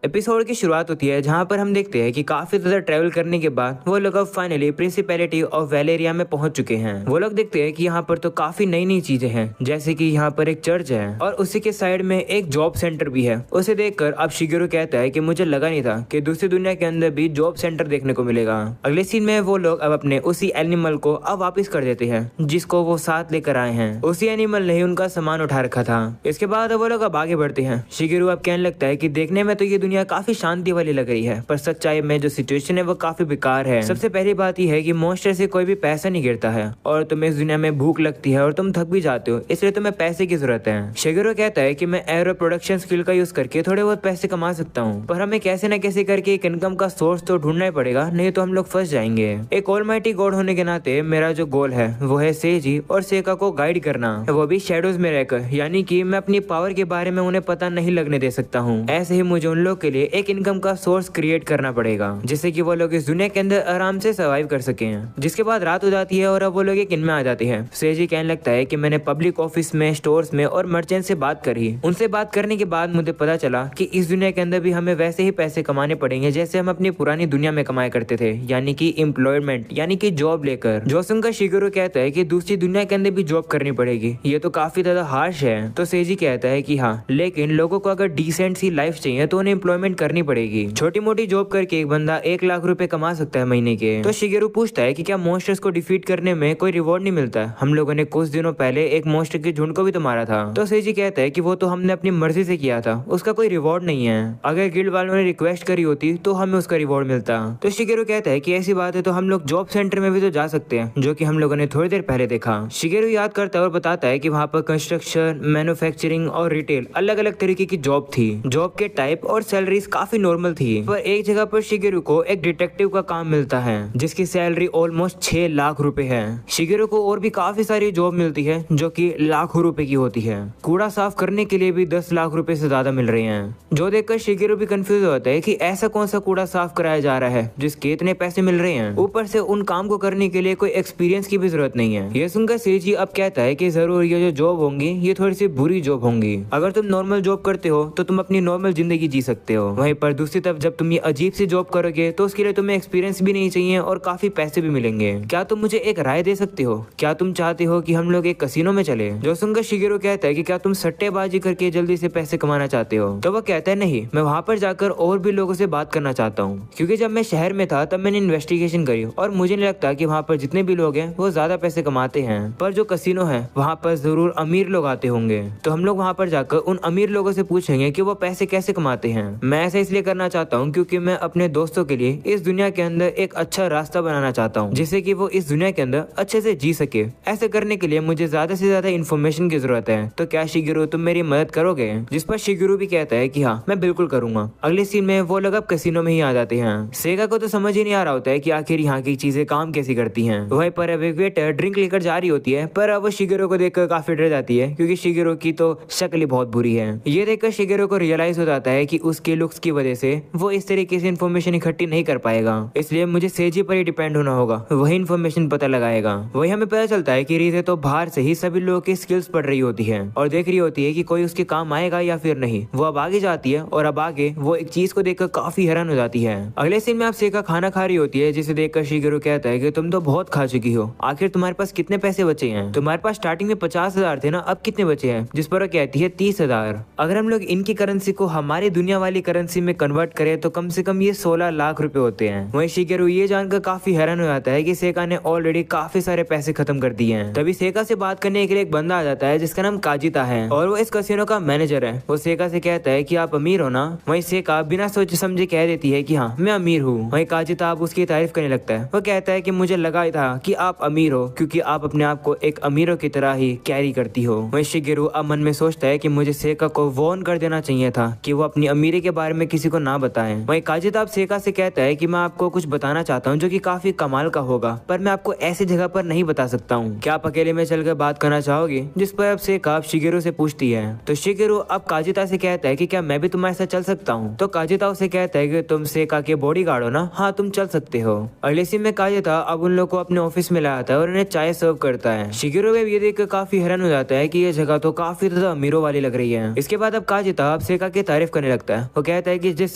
Episode की शुरुआत होती है जहाँ पर हम देखते हैं कि काफी ज्यादा ट्रैवल करने के बाद वो लोग अब फाइनली प्रिंसिपैलिटी ऑफ वेलेरिया में पहुंच चुके हैं। वो लोग देखते हैं कि यहाँ पर तो काफी नई नई चीजें हैं, जैसे कि यहाँ पर एक चर्च है और उसी के साइड में एक जॉब सेंटर भी है। उसे देखकर अब शिगेरू कहता है कि मुझे लगा नहीं था कि दूसरी दुनिया के अंदर भी जॉब सेंटर देखने को मिलेगा। अगले सीन में वो लोग अब अपने उसी एनिमल को अब वापिस कर देते हैं जिसको वो साथ लेकर आए हैं। उसी एनिमल ने ही उनका सामान उठा रखा था। इसके बाद वो लोग अब आगे बढ़ते हैं। शिगेरू अब कहने लगता है कि देखने में तो ये दुनिया काफी शांति वाली लग रही है, पर सच्चाई में जो सिचुएशन है वो काफी बेकार है। सबसे पहली बात यह है कि मॉन्स्टर से कोई भी पैसा नहीं गिरता है और तुम्हें इस दुनिया में भूख लगती है और तुम थक भी जाते हो, इसलिए तुम्हें पैसे की जरूरत है। शिगेरू कहता है कि मैं एरो प्रोडक्शन स्किल का यूज करके थोड़े बहुत पैसे कमा सकता हूँ, पर हमें कैसे न कैसे करके एक इनकम का सोर्स तो ढूंढना ही पड़ेगा, नहीं तो हम लोग फंस जाएंगे। एक ऑलमाइटी गॉड होने के नाते मेरा जो गोल है वो है सेजी और सेका को गाइड करना, वो भी शैडोज में रहकर, यानी कि मैं अपनी पावर के बारे में उन्हें पता नहीं लगने दे सकता हूँ। ऐसे ही मुझे उन लोग के लिए एक इनकम का सोर्स क्रिएट करना पड़ेगा जिससे कि वो लोग इस दुनिया के अंदर आराम से सर्वाइव कर सके। जिसके बाद रात हो जाती है और अब वो लोग एक इन में आ जाते हैं। सेजी कहने लगता है कि मैंने पब्लिक ऑफिस में, स्टोर्स में और मर्चेंट से बात करी। उनसे बात करने के बाद मुझे पता चला कि इस दुनिया के अंदर भी हमें वैसे ही पैसे कमाने पड़ेंगे जैसे हम अपनी पुरानी दुनिया में कमाया करते थे, यानी कि एम्प्लॉयमेंट, यानी कि जॉब लेकर। जो सुनकर शिगेरू कहता है कि दूसरी दुनिया के अंदर भी जॉब करनी पड़ेगी, ये तो काफी ज्यादा हार्श है। तो सेजी कहता है कि हाँ, लेकिन लोगों को अगर डिसेंट सी लाइफ चाहिए तो उन्हें एम्प्लॉयमेंट करनी पड़ेगी। छोटी मोटी जॉब करके एक बंदा 1 लाख रुपए कमा सकता है महीने के। तो शिगेरू पूछता है कि क्या मॉन्स्टर्स को डिफीट करने में कोई रिवॉर्ड नहीं मिलता है? हम लोगों ने कुछ दिनों पहले एक मॉन्स्टर के झुंड को भी तो मारा था। तो सेजी कहता है कि वो तो हमने अपनी मर्जी से किया था, उसका कोई रिवॉर्ड नहीं है। अगर गिल्ड वालों ने रिक्वेस्ट करी होती तो हमें उसका रिवॉर्ड मिलता। तो शिगेरू कहता है कि ऐसी बात है तो हम लोग जॉब सेंटर में भी तो जा सकते हैं, जो कि हम लोगों ने थोड़ी देर पहले देखा। शिगेरू याद करता है और बताता है कि वहाँ पर कंस्ट्रक्शन, मैन्युफैक्चरिंग और रिटेल अलग अलग तरीके की जॉब थी। जॉब के टाइप और सैलरीज काफी नॉर्मल थी, पर एक जगह पर शिगेरू को एक डिटेक्टिव का काम मिलता है जिसकी सैलरी ऑलमोस्ट 6 लाख रुपए है। शिगेरू को और भी काफी सारी जॉब मिलती है जो कि लाखों रुपए की होती है। कूड़ा साफ करने के लिए भी 10 लाख रुपए से ज्यादा मिल रहे हैं, जो देखकर शिगेरू भी कंफ्यूज होता है कि ऐसा कौन सा कूड़ा साफ कराया जा रहा है जिसके इतने पैसे मिल रहे हैं। ऊपर से उन काम को करने के लिए कोई एक्सपीरियंस की भी जरूरत नहीं है। ये सुनकर सेजी अब कहता है कि जरूर ये जो जॉब होंगी ये थोड़ी सी बुरी जॉब होंगी। अगर तुम नॉर्मल जॉब करते हो तो तुम अपनी नॉर्मल जिंदगी जी सकते हो, वहीं पर दूसरी तरफ जब तुम ये अजीब सी जॉब करोगे तो उसके लिए तुम्हें एक्सपीरियंस भी नहीं चाहिए और काफी पैसे भी मिलेंगे। क्या तुम मुझे एक राय दे सकते हो? क्या तुम चाहते हो कि हम लोग एक कसिनो में चले? जो सुनकर शिगेरू कहता है कि क्या तुम सट्टेबाजी करके जल्दी से पैसे कमाना चाहते हो? तो वो कहता है नहीं, मैं वहाँ पर जाकर और भी लोगों से बात करना चाहता हूँ, क्योंकि जब मैं शहर में था तब मैंने इन्वेस्टिगेशन करी और मुझे नहीं लगता कि वहाँ पर जितने भी लोग हैं वो ज्यादा पैसे कमाते हैं, पर जो कसिनो है वहाँ पर जरूर अमीर लोग आते होंगे। तो हम लोग वहाँ पर जाकर उन अमीर लोगों से पूछेंगे कि वो पैसे कैसे कमाते हैं। मैं ऐसा इसलिए करना चाहता हूँ क्योंकि मैं अपने दोस्तों के लिए इस दुनिया के अंदर एक अच्छा रास्ता बनाना चाहता हूँ जिससे कि वो इस दुनिया के अंदर अच्छे से जी सके। ऐसे करने के लिए मुझे ज्यादा से ज्यादा इन्फॉर्मेशन की जरूरत है, तो क्या शिगेरू तुम मेरी मदद करोगे? जिस पर शिगेरू भी कहता है कि हाँ, मैं बिल्कुल करूंगा। अगले सीन में वो लोग अब कसिनो में ही आ जाते हैं। सेगा को तो समझ ही नहीं आ रहा होता है कि आखिर यहाँ की चीजें काम कैसी करती हैं। वहीं पर अब एक वेटर ड्रिंक लेकर जा रही होती है, पर अब वो शिगेरू को देखकर काफी डर जाती है क्योंकि शिगेरू की तो शक्ल ही बहुत बुरी है। ये देखकर शिगेरू को रियलाइज हो जाता है कि उसके लुक्स की वजह से वो इस तरीके से इन्फॉर्मेशन इकट्ठी नहीं कर पाएगा, इसलिए मुझे सेजी पर ही डिपेंड होना होगा, वही इन्फॉर्मेशन पता लगाएगा। वही हमें पता चलता है कि रीजे तो बाहर से ही सभी लोगों की स्किल्स पढ़ रही होती है और देख रही होती है कि कोई उसके काम आएगा या फिर नहीं। वो अब आगे जाती है और अब आगे वो एक चीज को देखकर काफी हैरान हो जाती है। अगले सीन में आप सेका खाना खा रही होती है, जिसे देखकर शिगेरू कहता है कि तुम तो बहुत खा चुकी हो, आखिर तुम्हारे पास कितने पैसे बचे हैं? तुम्हारे पास स्टार्टिंग में 50,000 थे ना, अब कितने बचे हैं? जिस पर वो कहती है 30,000। अगर हम लोग इनकी करेंसी को हमारी दुनिया वाली करेंसी में कन्वर्ट करें तो कम से कम ये 16 लाख रुपए होते हैं। वहीं शिगेरू ये जानकर काफी हैरान हो जाता है कि सेका ने ऑलरेडी काफी सारे पैसे खत्म कर दिए हैं। तभी सेका से बात करने के लिए एक बंदा आ जाता है जिसका नाम काजिता है और वो इस कसिनो का मैनेजर है। वो सेका से कहता है कि आप अमीर हो ना? वहीं सेका बिना सोचे समझे कह देती है कि हाँ, मैं अमीर हूँ। वहीं काजिता आप उसकी तारीफ करने लगता है। वो कहता है कि मुझे लगा ही था कि आप अमीर हो क्योंकि आप अपने आप को एक अमीरों की तरह ही कैरी करती हो। वहीं शिगेरू अब मन में सोचता है कि मुझे सेका को वार्न कर देना चाहिए था कि वो अपनी अमीरी के बारे में किसी को ना बताएं। वहीं काजिता अब सेका से कहता है कि मैं आपको कुछ बताना चाहता हूँ जो कि काफी कमाल का होगा, पर मैं आपको ऐसी जगह पर नहीं बता सकता हूँ। क्या आप अकेले में चलकर बात करना चाहोगे? जिस पर अब सेका अब शिगेरू से पूछती है। तो शिगेरू अब काजिता से कहता है कि क्या मैं भी तुम्हारे साथ चल सकता हूँ? तो काजिता उसे कहता है कि तुम सेका के बॉडीगार्ड हो ना? हाँ, तुम चल सकते हो। अगले सीन में काजिता अब उन लोग को अपने ऑफिस में लाता है और उन्हें चाय सर्व करता है। शिगेरू भी ये देखकर काफी हैरान हो जाता है कि ये जगह तो काफी ज्यादा अमीरों वाली लग रही है। इसके बाद अब काजिता अब सेका की तारीफ करने लगता है वो कहता है कि जिस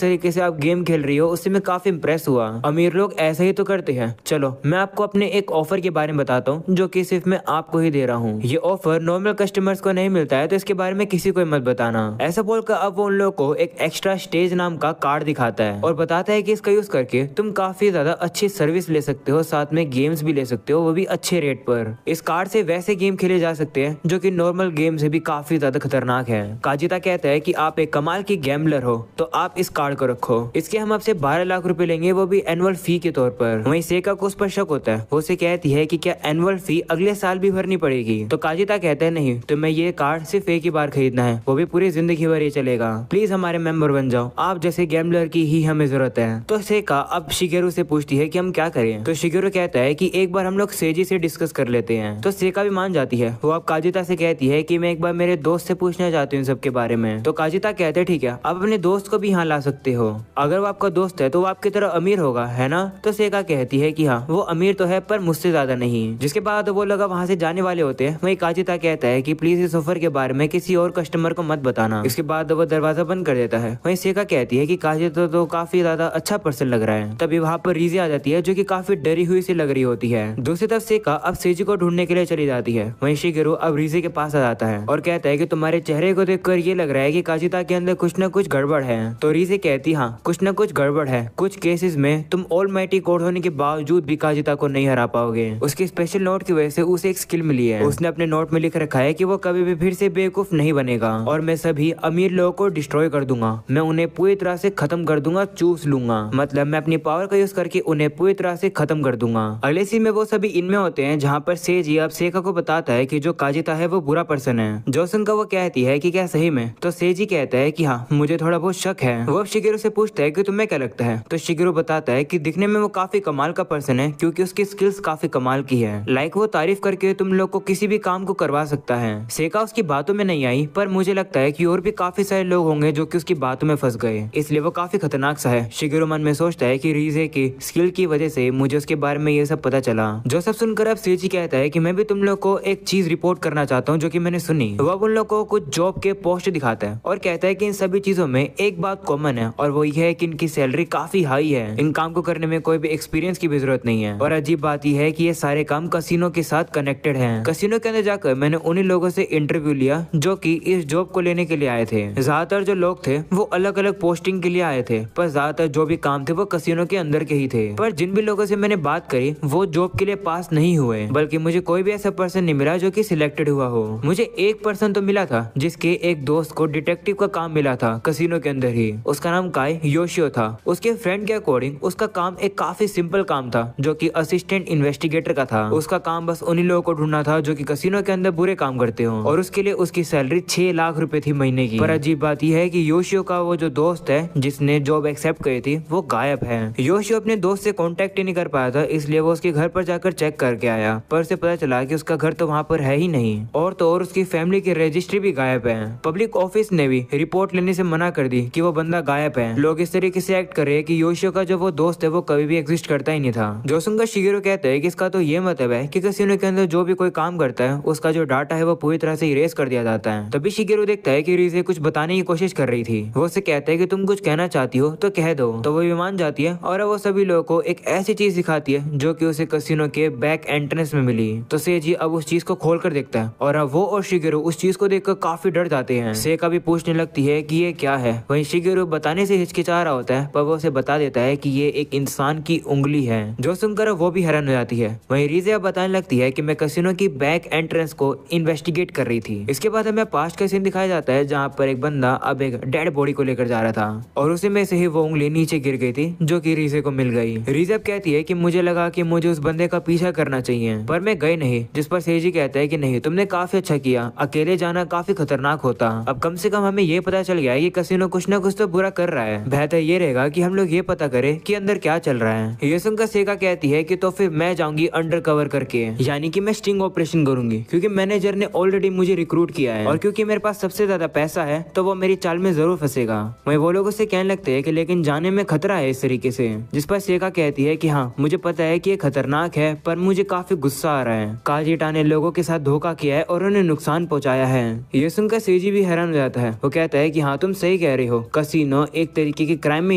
तरीके से आप गेम खेल रही हो उससे मैं काफी इम्प्रेस हुआ। अमीर लोग ऐसा ही तो करते हैं। चलो मैं आपको अपने एक ऑफर के बारे में बताता हूँ जो कि सिर्फ मैं आपको ही दे रहा हूँ। ये ऑफर नॉर्मल कस्टमर्स को नहीं मिलता है, तो इसके बारे में किसी को मत बताना। ऐसा बोलकर अब वो उन लोगों को एक एक्स्ट्रा स्टेज नाम का कार्ड दिखाता है और बताता है कि इसका यूज करके तुम काफी ज्यादा अच्छी सर्विस ले सकते हो, साथ में गेम्स भी ले सकते हो, वो भी अच्छे रेट पर। इस कार्ड से वैसे गेम खेले जा सकते हैं जो कि नॉर्मल गेम से भी काफी ज्यादा खतरनाक है। काजिता कहता है कि आप एक कमाल की गैम्बलर हो तो आप इस कार्ड को रखो, इसके हम आपसे 12 लाख रुपए लेंगे, वो भी एनुअल फी के तौर पर। वहीं सेका को उस पर शक होता है। वो उसे कहती है कि क्या एनुअल फी अगले साल भी भरनी पड़ेगी? तो काजिता कहता है नहीं, तो मैं ये कार्ड सिर्फ एक ही बार खरीदना है, वो भी पूरी जिंदगी भर ये चलेगा। प्लीज हमारे मेंबर बन जाओ, आप जैसे गैम्बलर की ही हमें जरूरत है। तो सेका अब शिगेरू से पूछती है कि हम क्या करें? तो शिगेरू कहता है कि एक बार हम लोग सेजी से डिस्कस कर लेते हैं। तो सेका भी मान जाती है। वो अब काजिता से कहती है कि मैं एक बार मेरे दोस्त से पूछना चाहती हूँ सबके बारे में। तो काजिता कहते हैं ठीक है, आप अपने दोस्त को भी यहाँ ला सकते हो, अगर वो आपका दोस्त है तो वो आपकी तरह अमीर होगा, है ना? तो सेका कहती है कि हाँ वो अमीर तो है पर मुझसे ज्यादा नहीं। जिसके बाद वो लोग वहाँ से जाने वाले होते हैं। वही काजिता कहता है कि प्लीज इस ऑफर के बारे में किसी और कस्टमर को मत बताना। इसके बाद वो दरवाजा बंद कर देता है। वही सेका कहती है कि काजिता तो काफी ज्यादा अच्छा पर्सन लग रहा है। तभी वहाँ पर रीजे आ जाती है जो कि काफी डरी हुई सी लग रही होती है। दूसरी तरफ सेका अब सेजी को ढूंढने के लिए चली जाती है। वहीं शिगेरू अब रीजे के पास आ जाता है और कहता है कि तुम्हारे चेहरे को देखकर ये लग रहा है कि काजिता के अंदर कुछ न कुछ गड़बड़ है। तो रीजे कहती हाँ कुछ न कुछ गड़बड़ है, कुछ केसेस में तुम ऑलमाइटी कोड होने के बावजूद भी काजिता को नहीं हरा पाओगे। उसके स्पेशल नोट की वजह से उसे एक स्किल मिली है। उसने अपने नोट में लिख रखा है कि वो कभी भी फिर से बेवकूफ नहीं बनेगा और मैं सभी अमीर लोगों को डिस्ट्रॉय कर दूंगा, मैं उन्हें पूरी तरह से खत्म कर दूंगा, चूस लूंगा, मतलब मैं अपनी पावर का यूज करके उन्हें पूरी तरह से खत्म कर दूंगा। अगले सीन में वो सभी इनमें होते हैं जहाँ पर सेजी अब सेका को बताता है कि जो काजिता है वो बुरा पर्सन है। जोसन का वो कहती है कि क्या सही में? तो सेजी कहता है कि हाँ मुझे थोड़ा बहुत शक है। वो अब शिगेरू से पूछता है कि तुम्हें क्या लगता है? तो शिगेरू बताता है कि दिखने में वो काफी कमाल का पर्सन है क्योंकि उसकी स्किल्स काफी कमाल की है। लाइक वो तारीफ करके तुम लोग को किसी भी काम को करवा सकता है। सेका उसकी बातों में नहीं आई, पर मुझे लगता है कि और भी काफी सारे लोग होंगे जो कि उसकी बातों में फंस गए, इसलिए वो काफी खतरनाक सा है। शिगेरू मन में सोचता है कि रीजे की स्किल की वजह से मुझे उसके बारे में ये सब पता चला। जो सब सुनकर अब सेजी कहता है कि मैं भी तुम लोग को एक चीज रिपोर्ट करना चाहता हूँ जो कि मैंने सुनी। वो उन लोग को कुछ जॉब के पोस्ट दिखाता है और कहता है कि इन सभी चीजों में एक बात कॉमन है और वो ये है कि इनकी सैलरी काफी हाई है, इन काम को करने में कोई भी एक्सपीरियंस की भी जरूरत नहीं है। और अजीब बात यह है कि ये सारे काम कसिनो के साथ कनेक्टेड हैं। कसिनो के अंदर जाकर मैंने उन्हीं लोगों से इंटरव्यू लिया जो कि इस जॉब को लेने के लिए आए थे। ज्यादातर जो लोग थे वो अलग अलग पोस्टिंग के लिए आए थे, पर ज्यादातर जो भी काम थे वो कसिनो के अंदर के ही थे। पर जिन भी लोगों से मैंने बात करी वो जॉब के लिए पास नहीं हुए, बल्कि मुझे कोई भी ऐसा पर्सन नहीं मिला जो कि सिलेक्टेड हुआ हो। मुझे एक पर्सन तो मिला था जिसके एक दोस्त को डिटेक्टिव का काम मिला था कसिनो के अंदर ही। उसका नाम काय योशियो था। उसके फ्रेंड के अकॉर्डिंग उसका काम एक काफी सिंपल काम था जो कि असिस्टेंट इन्वेस्टिगेटर का था। उसका काम बस उन्हीं लोगों को ढूंढना था जो कि कसिनो के अंदर बुरे काम करते हो, और उसके लिए उसकी सैलरी 6 लाख रुपए थी महीने की। पर अजीब बात यह है कि योशियो का वो जो दोस्त है जिसने जॉब एक्सेप्ट करी थी वो गायब है। योशियो अपने दोस्त से कांटेक्ट ही नहीं कर पाया था, इसलिए वो उसके घर पर जाकर चेक करके आया, पर उसे पता चला कि उसका घर तो वहाँ पर है ही नहीं, और तो और उसकी फैमिली की रजिस्ट्री भी गायब है। पब्लिक ऑफिस ने भी रिपोर्ट लेने से मना कर दी कि वो बंदा गायब है। लोग इस तरीके से एक्ट कर रहे हैं कि योशियो का जो वो दोस्त है वो कभी भी एग्जिस्ट करता ही नहीं था। जोसन का शिगेरू कहता है कि इसका तो ये मतलब है कि कसिनो के अंदर जो भी कोई काम करता है उसका जो डाटा है वो पूरी तरह से इरेज कर दिया जाता है। तभी शिगेरू देखता है कि रीजे कुछ बताने की कोशिश कर रही थी। वो उसे कहता है कि तुम कुछ कहना चाहती हो तो कह दो। तो वो भी मान जाती है और वो सभी लोगों को एक ऐसी चीज दिखाती है जो कि उसे कसिनो के बैक एंट्रेंस में मिली। तो सेजी अब उस चीज को खोल कर देखता है और अब वो और शिगेरू उस चीज को देखकर काफी डर जाते हैं। सेका भी पूछने लगती है कि ये क्या है। वहीं शिगेरू बताने से हिचकिचा रहा होता है, पर वो उसे बता देता है कि ये एक इंसान की उंगली है, जो सुनकर वो भी हैरान हो जाती है। वहीं रीजे अब बताने लगती है कि मैं कसिनो की बैक एंट्रेंस को इन्वेस्टिगेट कर रही थी। इसके बाद हमें पास्ट का सीन दिखाया जाता है जहाँ पर एक बंदा अब एक डेड बॉडी को लेकर जा रहा था और उसी में से ही वो उंगली नीचे गिर गई थी जो कि रीजे को मिल गई। रीजे अब कहती है कि मुझे लगा कि मुझे उस बंदे का पीछा करना चाहिए, पर मैं गई नहीं। जिस पर सेजी कहता है कि नहीं, तुमने काफी अच्छा किया, अकेले जाना काफी खतरनाक होता। अब कम से कम हमें ये पता चल गया है कि कसिनो कुछ न कुछ तो बुरा कर रहा है। बेहतर ये रहेगा कि हम लोग ये पता करें कि अंदर क्या चल रहा है। ये सुनकर सेका कहती है कि तो फिर मैं जाऊंगी अंडर कवर करके, यानी कि मैं स्टिंग ऑपरेशन करूंगी, क्योंकि मैनेजर ने ऑलरेडी मुझे रिक्रूट किया है और क्योंकि मेरे पास सबसे ज्यादा पैसा है तो वो मेरी चाल में जरूर फंसेगा। वहीं वो लोग उससे कहने लगते हैं कि लेकिन जाने में खतरा है इस तरीके से। जिस पर सेका कहती है कि हाँ मुझे पता है कि ये खतरनाक है, पर मुझे काफी गुस्सा आ रहा है। काजिटा ने लोगों के साथ धोखा किया है और उन्हें नुकसान पहुंचाया है। ये सुनकर सेजी भी हैरान हो जाता है। वो कहता है कि हाँ तुम सही कह रहे रहे हो, कसिनो एक तरीके की क्राइम में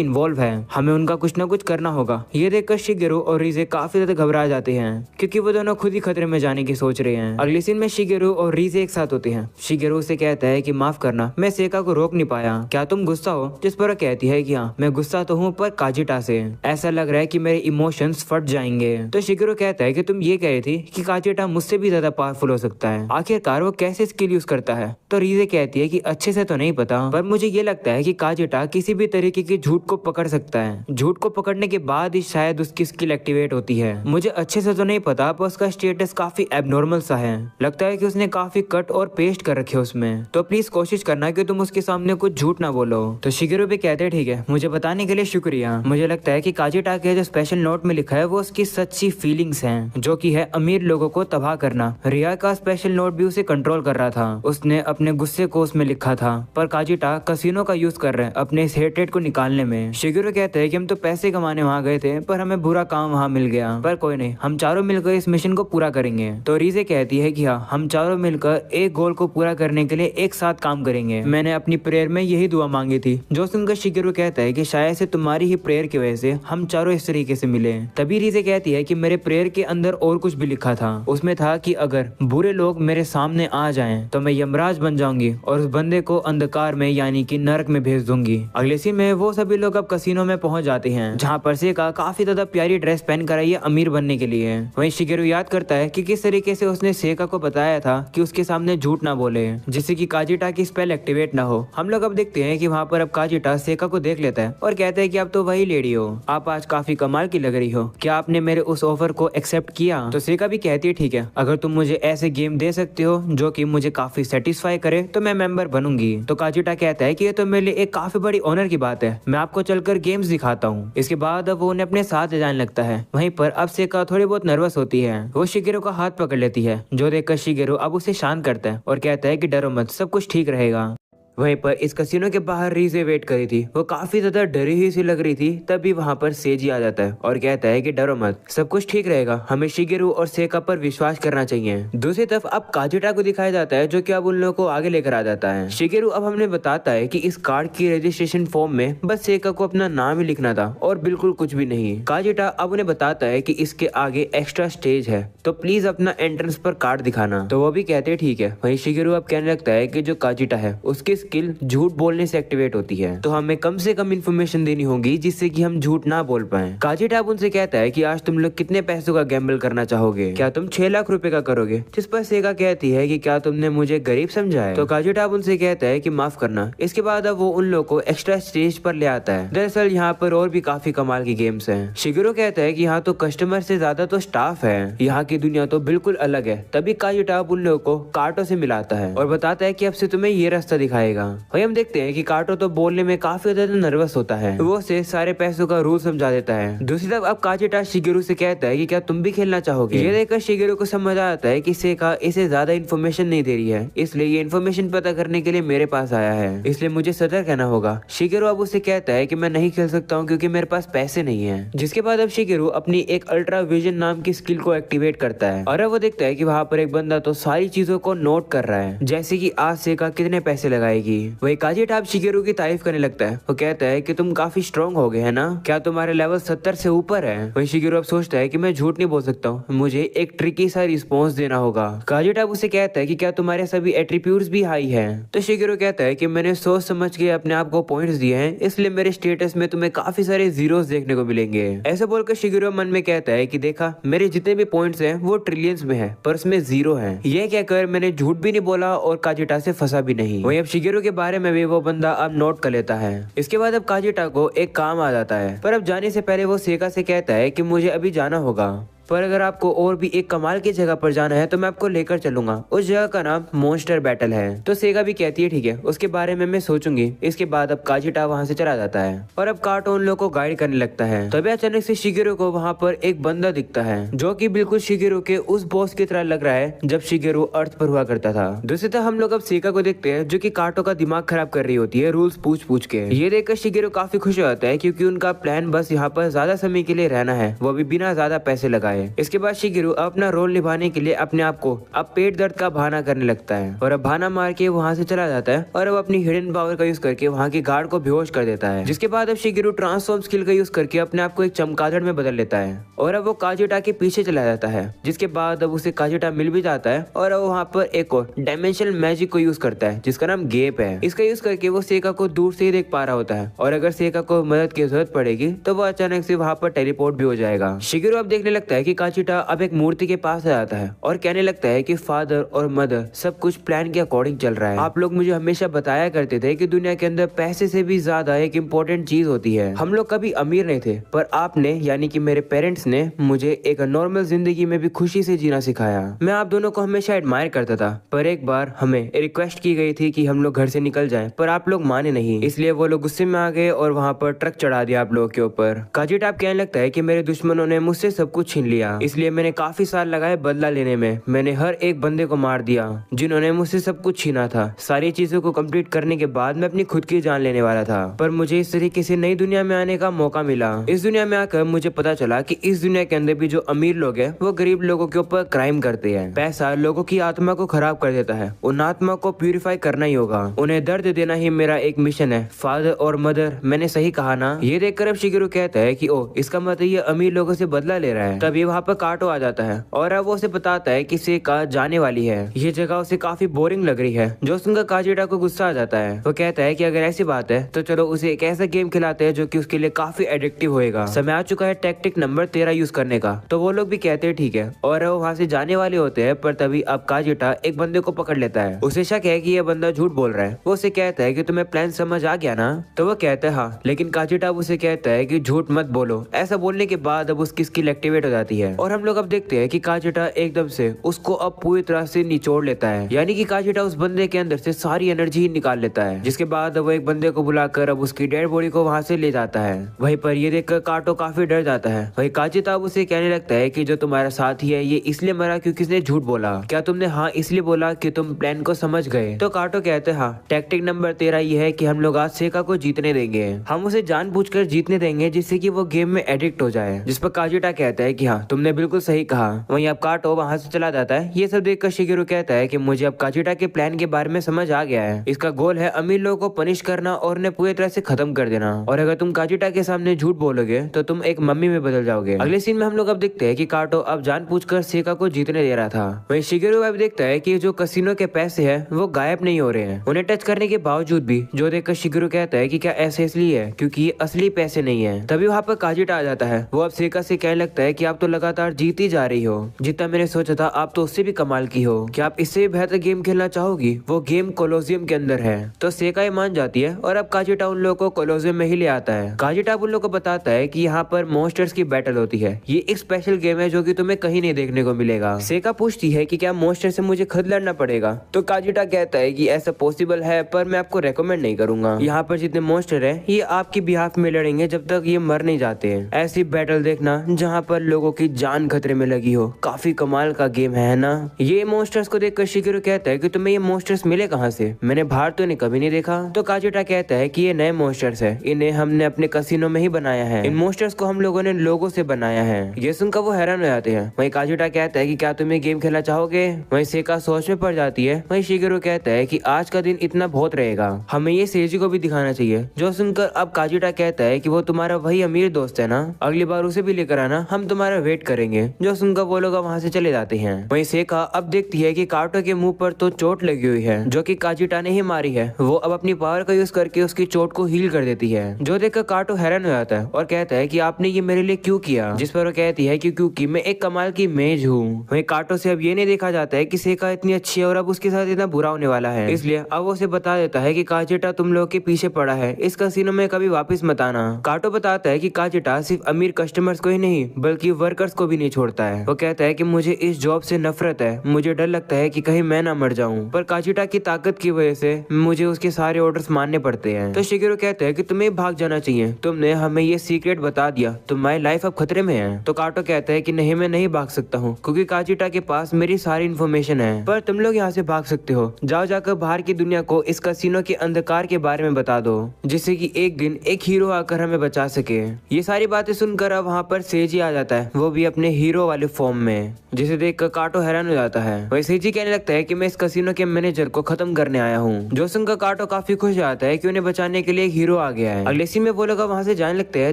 इन्वॉल्व है, हमें उनका कुछ ना कुछ करना होगा। ये देखकर शिगेरू और रीजे काफी ज्यादा घबरा जाते हैं क्योंकि वो दोनों खुद ही खतरे में जाने की सोच रहे हैं। अगले सीन में शिगेरू और रीजे एक साथ होते हैं। शिगेरू से कहता है कि माफ करना, मैं सेका को रोक नहीं पाया, क्या तुम गुस्सा हो? जिस पर वो कहती है कि हाँ मैं गुस्सा तो हूँ, पर काजिटा से ऐसा लग रहा है कि मेरे इमोशंस फट जाएंगे। तो शिगेरू कहता है कि तुम ये कह रही थी कि काजिटा मुझसे भी ज्यादा पावरफुल हो सकता है, आखिरकार वो कैसे स्किल यूज करता है? तो रीजे कहती है कि अच्छे से तो नहीं पता, पर मुझे ये लगता है कि काजिटा किसी भी तरीके की झूठ को पकड़ सकता है, झूठ को पकड़ने के बाद ही शायद उसकी स्किल एक्टिवेट होती है। मुझे अच्छे से तो नहीं पता, पर उसका स्टेटस काफी एबनॉर्मल सा है, लगता है कि उसने काफी कट और पेस्ट कर रखे उसमें, तो प्लीज कोशिश करना कि तुम उसके सामने कुछ झूठ ना बोलो। तो शिगेरू भी कहते हैं ठीक है, मुझे बताने के लिए शुक्रिया। मुझे लगता है कि काजिटा के जो स्पेशल नोट में लिखा है वो उसकी सच्ची फीलिंग्स हैं, जो कि है अमीर लोगों को तबाह करना। रिया का स्पेशल नोट भी उसे कंट्रोल कर रहा था, उसने अपने गुस्से को उसमें लिखा था, पर काजिटा कसिनो का यूज कर रहे हैं अपने इस हेट्रेड को निकालने में। शिगेरू कहते हैं कि हम तो पैसे कमाने वहाँ गए थे, पर हमें बुरा काम वहाँ मिल गया, पर कोई नहीं, हम चारों मिलकर इस मिशन को पूरा करेंगे। तो रीजे कहती है कि हाँ, हम चारों मिलकर एक गोल को पूरा करने के लिए एक साथ काम करेंगे। मैंने अपनी प्रेयर में यही दुआ मांगी थी। जो सुनकर शिगेरू कहता है कि शायद से तुम्हारी ही प्रेयर की वजह से हम चारों इस तरीके से मिले। तभी रीजे कहती है कि मेरे प्रेयर के अंदर और कुछ भी लिखा था, उसमें था कि अगर बुरे लोग मेरे सामने आ जाएं तो मैं यमराज बन जाऊंगी और उस बंदे को अंधकार में यानी कि नरक में भेज दूंगी। अगले सीन में वो सभी लोग अब कसिनो में पहुंच जाते हैं, जहाँ पर सेका काफी ज्यादा प्यारी ड्रेस पहन कर आई है अमीर बनने के लिए। वहीं शिगेरू याद करता है कि किस तरीके से उसने सेका को बताया था कि उसके सामने झूठ ना बोले, जिससे कि काजिटा की स्पेल एक्टिवेट ना हो। हम लोग अब देखते हैं कि वहाँ पर अब काजिटा सेका को देख लेता है और कहता है कि आप तो वही लेडी हो, आप आज काफी कमाल की लग रही हो, क्या आपने मेरे उस ऑफर को एक्सेप्ट किया? तो सेका भी कहती है ठीक है, अगर तुम मुझे ऐसे गेम दे सकते हो जो कि मुझे काफी सेटिस्फाई करे तो मैं मेंबर बनूंगी। तो काजिटा कहता है कि ये तो मेरे लिए एक काफी बड़ी ऑनर की बात है, मैं आपको चलकर गेम्स दिखाता हूँ। इसके बाद अब वो उन्हें अपने साथ ले जाने लगता है। वहीं पर अब सेका थोड़ी बहुत नर्वस होती है, वो शिगेरू का हाथ पकड़ लेती है, जो देखकर शिगेरू अब उसे शांत करता है और कहता है कि डरो मत, सब कुछ ठीक रहेगा। वहीं पर इस कसिनो के बाहर रीजे वेट करी थी, वो काफी ज्यादा डरी हुई सी लग रही थी। तभी वहाँ पर सेजी आ जाता है और कहता है कि डरो मत, सब कुछ ठीक रहेगा, हमें शिगेरू और सेका पर विश्वास करना चाहिए। दूसरी तरफ अब काजिटा को दिखाया जाता है, जो कि अब उन लोगों को आगे लेकर आ जाता है। शिगेरू अब हमें बताता है कि इस कार्ड की रजिस्ट्रेशन फॉर्म में बस सेका को अपना नाम ही लिखना था और बिल्कुल कुछ भी नहीं। काजिटा अब उन्हें बताता है कि इसके आगे एक्स्ट्रा स्टेज है, तो प्लीज अपना एंट्रेंस पर कार्ड दिखाना। तो वो भी कहते हैं ठीक है। वहीं शिगेरू अब कहने लगता है कि जो काजिटा है उसकी स्किल झूठ बोलने से एक्टिवेट होती है, तो हमें कम से कम इन्फॉर्मेशन देनी होगी जिससे कि हम झूठ ना बोल पाए। काजिटा अब उनसे कहता है कि आज तुम लोग कितने पैसों का गैम्बल करना चाहोगे, क्या तुम 6 लाख रुपए का करोगे? जिस पर सेका कहती है कि क्या तुमने मुझे गरीब समझा है? तो काजिटा अब उनसे कहता है कि माफ करना। इसके बाद अब वो उन लोगों को एक्स्ट्रा स्टेज पर ले आता है। दरअसल यहाँ पर और भी काफी कमाल की गेम्स हैं। शिगेरू कहता है कि यहाँ तो कस्टमर से ज्यादा तो स्टाफ है, यहाँ की दुनिया तो बिल्कुल अलग है। तभी काजिटा अब उन लोगों को कार्टो से मिलाता है और बताता है कि अब से तुम्हें ये रास्ता दिखाएगा। वही हम देखते हैं कि कार्टो तो बोलने में काफी ज्यादा नर्वस होता है, वो से सारे पैसों का रूल समझा देता है। दूसरी तरफ अब काजिटा शिगेरू से कहता है कि क्या तुम भी खेलना चाहोगे? ये देखकर शिगेरू को समझ आता है कि सेका इसे ज्यादा इन्फॉर्मेशन नहीं दे रही है, इसलिए ये इन्फॉर्मेशन पता करने के लिए मेरे पास आया है, इसलिए मुझे सतर्क रहना होगा। शिगेरू अब उसे कहता है कि मैं नहीं खेल सकता हूँ क्योंकि मेरे पास पैसे नहीं है। जिसके बाद अब शिगेरू अपनी एक अल्ट्रा विजन नाम की स्किल को एक्टिवेट करता है और अब वो देखता है कि वहाँ पर एक बंदा तो सारी चीजों को नोट कर रहा है, जैसे कि आज सेका कितने पैसे लगाएगी। वही काजिटा अब शिगेरू की तारीफ करने लगता है। वो कहता है कि तुम काफी स्ट्रॉन्ग हो गए है ना, क्या तुम्हारे लेवल 70 से ऊपर है? वही शिगेरू अब सोचता है कि मैं झूठ नहीं बोल सकता हूँ, मुझे एक ट्रिकी सा रिस्पॉन्स देना होगा। काजिटा अब उसे कहता है कि क्या तुम्हारे सभी एट्रीब्यूट्स भी हाई है? तो शिगेरू कहता है कि मैंने सोच समझ के अपने आप को पॉइंट्स दिए हैं, इसलिए मेरे स्टेटस में तुम्हें काफी सारे जीरोस देखने को मिलेंगे। ऐसा बोलकर शिगेरू मन में कहता है कि देखा, मेरे जितने भी पॉइंट्स हैं वो ट्रिलियंस में है, पर उसमें 0 है। ये कहकर मैंने झूठ भी नहीं बोला और काजिटा से फंसा भी नहीं। वही अब शिगेरू के बारे में भी वो बंदा अब नोट कर लेता है। इसके बाद अब काजिटा को एक काम आ जाता है, पर अब जाने से पहले वो सेका से कहता है कि मुझे अभी जाना होगा, पर अगर आपको और भी एक कमाल की जगह पर जाना है तो मैं आपको लेकर चलूंगा। उस जगह का नाम मॉन्स्टर बैटल है। तो सेगा भी कहती है ठीक है, उसके बारे में मैं सोचूंगी। इसके बाद अब काजिटा वहाँ से चला जाता है और अब कार्टो उन लोगों को गाइड करने लगता है। तभी अचानक से शिगेरू को वहाँ पर एक बंदा दिखता है, जो कि बिल्कुल शिगेरू के उस बॉस की तरह लग रहा है जब शिगेरू अर्थ पर हुआ करता था। दूसरी तरफ हम लोग अब सेका को देखते हैं, जो कि कार्टो का दिमाग खराब कर रही होती है रूल्स पूछ पूछ के। ये देखकर शिगेरू काफी खुश हो जाता है, क्योंकि उनका प्लान बस यहाँ पर ज्यादा समय के लिए रहना है, वो भी बिना ज्यादा पैसे लगाए। पाए। इसके बाद शिगिरू अपना रोल निभाने के लिए अपने आप को अब पेट दर्द का बहाना करने लगता है और अब बहाना मार के वहाँ से चला जाता है और अब अपनी हिडन पावर का यूज करके वहाँ के गार्ड को बेहोश कर देता है। जिसके बाद अब शिगिरू ट्रांसफॉर्म स्किल का यूज करके अपने आप को एक चमगादड़ में बदल लेता है और अब वो काजिटा के पीछे चला जाता है। जिसके बाद अब उसे काजिटा मिल भी जाता है और अब वहाँ पर एक और डायमेंशनल मैजिक को यूज करता है जिसका नाम गेप है। इसका यूज करके वो सेका को दूर से ही देख पा रहा होता है और अगर सेका को मदद की जरूरत पड़ेगी तो वो अचानक से वहाँ पर टेलीपोर्ट भी हो जाएगा। शिगिरू अब देखने लगता है कि काजिटा अब एक मूर्ति के पास आ जाता है और कहने लगता है कि फादर और मदर सब कुछ प्लान के अकॉर्डिंग चल रहा है। आप लोग मुझे हमेशा बताया करते थे कि दुनिया के अंदर पैसे से भी ज्यादा एक इम्पोर्टेंट चीज होती है। हम लोग कभी अमीर नहीं थे पर आपने यानी कि मेरे पेरेंट्स ने मुझे एक नॉर्मल जिंदगी में भी खुशी से जीना सिखाया। मैं आप दोनों को हमेशा एडमायर करता था पर एक बार हमें रिक्वेस्ट की गई थी कि हम लोग घर से निकल जाएं पर आप लोग माने नहीं, इसलिए वो लोग गुस्से में आ गए और वहाँ पर ट्रक चढ़ा दिया आप लोगों के ऊपर। काजिटा कहने लगता है कि मेरे दुश्मनों ने मुझसे सब कुछ छीन लिया, इसलिए मैंने काफी साल लगाए बदला लेने में। मैंने हर एक बंदे को मार दिया जिन्होंने मुझसे सब कुछ छीना था। सारी चीजों को कंप्लीट करने के बाद मैं अपनी खुद की जान लेने वाला था पर मुझे इस तरीके से नई दुनिया में आने का मौका मिला। इस दुनिया में आकर मुझे पता चला कि इस दुनिया के अंदर भी जो अमीर लोग हैं वो गरीब लोगों के ऊपर क्राइम करते हैं। पैसा लोगों की आत्मा को खराब कर देता है, उन आत्मा को प्यूरिफाई करना ही होगा, उन्हें दर्द देना ही मेरा एक मिशन है। फादर और मदर, मैंने सही कहा ना? ये देखकर अब शिगिरू कहता है कि ओ इसका मतलब ये अमीर लोगों से बदला ले रहा है। तभी वहाँ पर काटो आ जाता है और अब वो उसे बताता है कि सेका जाने वाली है। ये जगह उसे काफी बोरिंग लग रही है जो सुनकर काजिटा को गुस्सा आ जाता है। वो कहता है कि अगर ऐसी बात है तो चलो उसे एक ऐसा गेम खिलाते हैं जो कि उसके लिए काफी एडिक्टिव होएगा। समय आ चुका है टैक्टिक नंबर 13 यूज करने का। तो वो लोग भी कहते हैं ठीक है और वो वहाँ से जाने वाले होते हैं पर तभी अब काजिटा एक बंदे को पकड़ लेता है। उसे शक है कि ये बंदा झूठ बोल रहा है। वो उसे कहता है कि तुम्हें प्लान समझ आ गया ना? तो वो कहता है हाँ, लेकिन काजिटा उसे कहता है कि झूठ मत बोलो। ऐसा बोलने के बाद अब उसकी स्किल एक्टिवेट हो जाती है और हम लोग अब देखते हैं कि काजिटा एकदम से उसको अब पूरी तरह से निचोड़ लेता है, यानी कि काजिटा उस बंदे के अंदर से सारी एनर्जी निकाल लेता है। जिसके बाद वो एक बंदे को बुलाकर अब उसकी डेड बॉडी को वहाँ से ले जाता है। वहीं पर ये देखकर काटो काफी डर जाता है। वहीं काजिटा उसे कहने लगता है कि जो तुम्हारा साथी है ये इसलिए मरा क्योंकि इसने झूठ बोला। क्या तुमने हाँ इसलिए बोला कि तुम प्लान को समझ गए? तो काटो कहते हैं हाँ, टैक्टिक नंबर 13 ये है कि हम लोग आज सेका को जीतने देंगे। हम उसे जानबूझकर जीतने देंगे जिससे कि वो गेम में एडिक्ट हो जाए। जिस पर काजिटा कहता है कि हाँ तुमने बिल्कुल सही कहा। वहीं अब काटो वहाँ से चला जाता है। ये सब देखकर शिगिरू कहता है कि मुझे अब काजिटा के प्लान के बारे में समझ आ गया है। इसका गोल है अमीर लोगों को पनिश करना और उन्हें पूरी तरह से खत्म कर देना। और अगर तुम काजिटा के सामने झूठ बोलोगे तो तुम एक मम्मी में बदल जाओगे। अगले सीन में हम लोग अब देखते हैं कि काटो अब जानबूझकर सेका को जीतने दे रहा था। वहीं शिगिरू अब देखता है कि जो कसिनो के पैसे हैं वो गायब नहीं हो रहे हैं। उन्हें टच करने के बावजूद भी जो देखकर शिगिरू कहता है कि क्या ऐसा इसलिए है क्योंकि ये असली पैसे नहीं है। तभी वहाँ पर काजिटा आ जाता है। वो अब सेका से कहने लगता है कि आप तो लगातार जीती जा रही हो, जितना मैंने सोचा था आप तो उससे भी कमाल की हो। क्या आप इससे भी बेहतर गेम खेलना चाहोगी? वो गेम कोलोसियम के अंदर है। तो सेका ही मान जाती है और अब काजिटा उन लोगों को कोलोसियम में ही ले आता है। काजिटा उन लोगों को बताता है कि यहाँ पर मॉन्स्टर्स की बैटल होती है। ये एक स्पेशल गेम है जो कि तुम्हें कहीं नहीं देखने को मिलेगा। सेका पूछती है कि क्या मॉन्स्टर से मुझे खुद लड़ना पड़ेगा? तो काजिटा कहता है कि ऐसा पॉसिबल है पर मैं आपको रेकमेंड नहीं करूंगा। यहाँ पर जितने मॉन्स्टर है ये आपकी बिहाफ में लड़ेंगे जब तक ये मर नहीं जाते हैं। ऐसी बैटल देखना जहाँ पर लोगों की जान खतरे में लगी हो। काफी कमाल का गेम है ना? ये मॉन्स्टर्स को देखकर शिगिरू कहता है कि तुम्हें ये मॉन्स्टर्स मिले कहाँ से? मैंने बाहर तो इन्हें कभी नहीं देखा। तो काजिटा कहता है कि ये नए मॉन्स्टर्स है, इन्हें हमने अपने कसिनो में ही बनाया है। इन मॉन्स्टर्स को हम लोगों ने लोगों से बनाया है। ये सुनकर वो हैरान हो जाते हैं। वहीं काजिटा कहता है कि क्या तुम ये गेम खेलना चाहोगे? वहीं सेका सोच में पड़ जाती है। वहीं शिगिरू कहता है कि आज का दिन इतना बहुत रहेगा, हमें ये सेजी को भी दिखाना चाहिए। जो सुनकर अब काजिटा कहता है कि वो तुम्हारा वही अमीर दोस्त है ना, अगली बार उसे भी लेकर आना, हम तुम्हारा वेट करेंगे। जो सुनकर वो लोग वहाँ से चले जाते हैं। वहीं सेका अब देखती है कि काटो के मुंह पर तो चोट लगी हुई है जो कि काजिटा ने ही मारी है। वो अब अपनी पावर का यूज करके उसकी चोट को हील कर देती है। जो देखकर काटो हैरान हो जाता है और कहता है कि आपने ये मेरे लिए क्यों किया? जिस पर वो कहती है कि क्योंकि मैं एक कमाल की मेज हूँ। वहीं काटो से अब ये नहीं देखा जाता है कि सेका इतनी अच्छी है और अब उसके साथ इतना बुरा होने वाला है, इसलिए अब वो उसे बता देता है कि काजिटा तुम लोग के पीछे पड़ा है, इस कसिनो में कभी वापस मत आना। काटो बताता है कि काजिटा सिर्फ अमीर कस्टमर्स को ही नहीं बल्कि वर्कर्स को भी नहीं छोड़ता है। वो कहता है कि मुझे इस जॉब से नफरत है, मुझे डर लगता है कि कहीं मैं ना मर जाऊं, पर काजिटा की ताकत की वजह से मुझे उसके सारे ऑर्डर्स मानने पड़ते हैं। तो शिगिरू कहता है कि तुम्हें भाग जाना चाहिए, तुमने हमें ये सीक्रेट बता दिया, तुम्हारी लाइफ अब खतरे में है। तो काटो कहता है कि नहीं, मैं नहीं भाग सकता हूँ क्योंकि काजिटा के पास मेरी सारी इन्फॉर्मेशन है, पर तुम लोग यहाँ से भाग सकते हो। जाओ जाकर बाहर की दुनिया को इस कसिनो के अंधकार के बारे में बता दो, जिससे कि एक दिन एक हीरो आकर हमें बचा सके। ये सारी बातें सुनकर अब वहाँ पर सेजी आ जाता है। वो वो भी अपने हीरो वाले फॉर्म में, जिसे देखकर काटो हैरान हो जाता है। वही सेजी कहने लगता है कि मैं इस कसिनो के मैनेजर को खत्म करने आया हूँ। जो सुनकर काटो काफी खुश जाता है कि उन्हें बचाने के लिए एक हीरो आ गया है। अगले सीन में वो लोग वहाँ से जाने लगते हैं,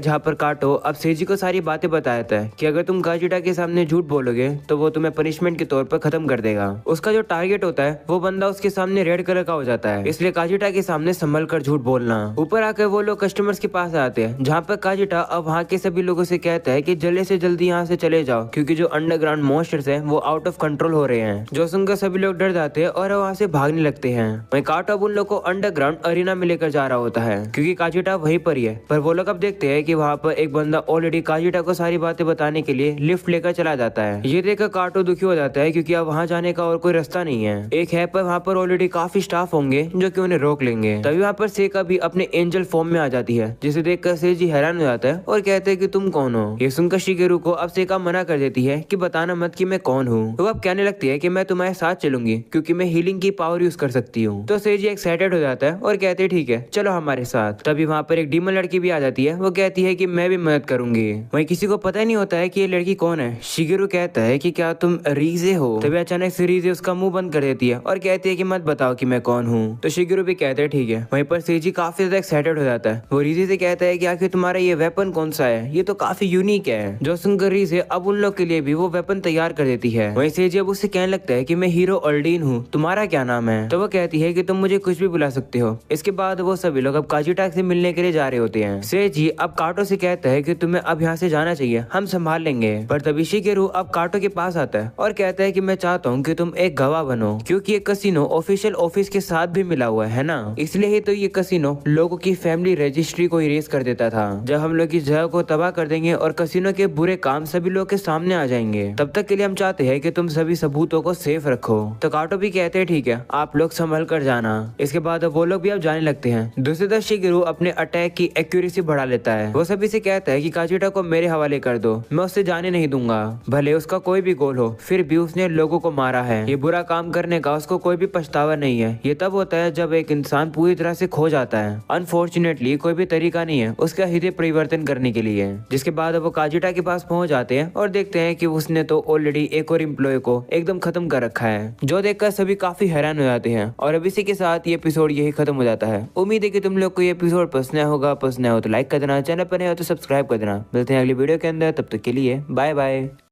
जहाँ पर काटो अब सेजी को सारी बातें बताता है कि अगर तुम काजिटा के सामने झूठ बोलोगे तो वो तुम्हें पनिशमेंट के तौर पर खत्म कर देगा। उसका जो टारगेट होता है वो बंदा उसके सामने रेड कलर का हो जाता है, इसलिए काजिटा के सामने संभल कर झूठ बोलना। ऊपर आकर वो लोग कस्टमर्स के पास आते हैं, जहाँ पर काजिटा अब वहाँ के सभी लोगों से कहता है कि जल्दी से जल्दी यहाँ से चले जाओ, क्योंकि जो अंडरग्राउंड मॉन्स्टर्स हैं वो आउट ऑफ कंट्रोल हो रहे हैं। जो सुनकर सभी लोग डर जाते हैं और वहाँ से भागने लगते हैं। वहीं काटो अब उन लोग को अंडरग्राउंड अरीना में लेकर जा रहा होता है, क्योंकि काजिटा वहीं पर ही है। पर वो लोग अब देखते हैं कि वहाँ पर एक बंदा ऑलरेडी काजिटा को सारी बातें बताने के लिए लिफ्ट लेकर चला जाता है। ये देखकर काटो दुखी हो जाता है, क्योंकि अब वहाँ जाने का और कोई रास्ता नहीं है। एक है पर वहाँ पर ऑलरेडी काफी स्टाफ होंगे जो कि उन्हें रोक लेंगे। तभी वहाँ पर सेका भी अपने एंजल फॉर्म में आ जाती है, जिसे देखकर सेजी हैरान हो जाता है और कहते हैं कि तुम कौन हो। ये सुनकर शिगेरू को अब सेका मना कर देती है कि बताना मत कि मैं कौन हूँ। तो अब कहने लगती है कि मैं तुम्हारे साथ चलूंगी, क्योंकि मैं हीलिंग की पावर यूज कर सकती हूँ। तो सेजी एक्साइटेड हो जाता है और कहते हैं ठीक है चलो हमारे साथ। तभी वहाँ पर एक डीमन लड़की भी आ जाती है। वो कहती है कि मैं भी मदद करूंगी। वहीं किसी को पता ही नहीं होता है कि ये लड़की कौन है। शिगेरू कहता है कि क्या तुम रीजे हो। तभी अचानक से रीजे उसका मुंह बंद कर देती है और कहती है कि मत बताओ कि मैं कौन हूँ। तो शिगेरू भी कहते हैं ठीक है। वहीं पर सेजी काफी ज्यादा एक्साइटेड हो जाता है। वो रीजे से कहता है कि आखिर तुम्हारा ये वेपन कौन सा है, ये तो काफी यूनिक है। जो सुनकर रीजे अब उन लोग के लिए भी वो वेपन तैयार कर देती है। वहीं सेजी अब उससे कहने लगता है कि मैं हीरो ऑल्डीन हूँ, तुम्हारा क्या नाम है। तो वो कहती है कि तुम मुझे कुछ भी बुला सकते हो। इसके बाद वो सभी लोग अब काजिटा से मिलने के लिए जा रहे होते हैं। सेजी अब काटो से कहता है कि तुम्हें अब यहाँ से जाना चाहिए, हम संभाल लेंगे। पर तभी शिगेरू अब काटो के पास आता है और कहता है कि मैं चाहता हूँ कि तुम एक गवाह बनो, क्योंकि ये कसिनो ऑफिशियल ऑफिस के साथ भी मिला हुआ है ना, इसलिए ही तो ये कसिनो लोगों की फैमिली रजिस्ट्री को इरेज कर देता था। जब हम लोग इस जगह को तबाह कर देंगे और कसिनो के बुरे काम सभी लोग के सामने आ जाएंगे, तब तक के लिए हम चाहते हैं कि तुम सभी सबूतों को सेफ रखो। तो काटो भी कहते हैं ठीक है आप लोग संभल कर जाना। इसके बाद वो लोग भी अब जाने लगते हैं। दूसरी तरफ शिगेरू अपने अटैक की एक्यूरेसी बढ़ा लेता है। वो सभी से कहता है कि काजिटा को मेरे हवाले कर दो, मैं उससे जाने नहीं दूंगा, भले उसका कोई भी गोल हो, फिर भी उसने लोगों को मारा है। ये बुरा काम करने का उसको कोई भी पछतावा नहीं है। ये तब होता है जब एक इंसान पूरी तरह से खो जाता है। अनफॉर्चुनेटली कोई भी तरीका नहीं है उसका हृदय परिवर्तन करने के लिए। जिसके बाद वो काजिटा के पास पहुंच जाते हैं और देखते हैं कि उसने तो ऑलरेडी एक और एम्प्लॉय को एकदम खत्म कर रखा है, जो देखकर सभी काफी हैरान हो जाते हैं। और अब इसी के साथ ये एपिसोड यही खत्म हो जाता है। उम्मीद है कि तुम लोग को ये एपिसोड पसंद होगा। पसंद हो तो लाइक कर देना, चैनल पर है तो सब्सक्राइब कर देना। मिलते हैं अगली वीडियो के अंदर, तब तक के लिए बाय बाय।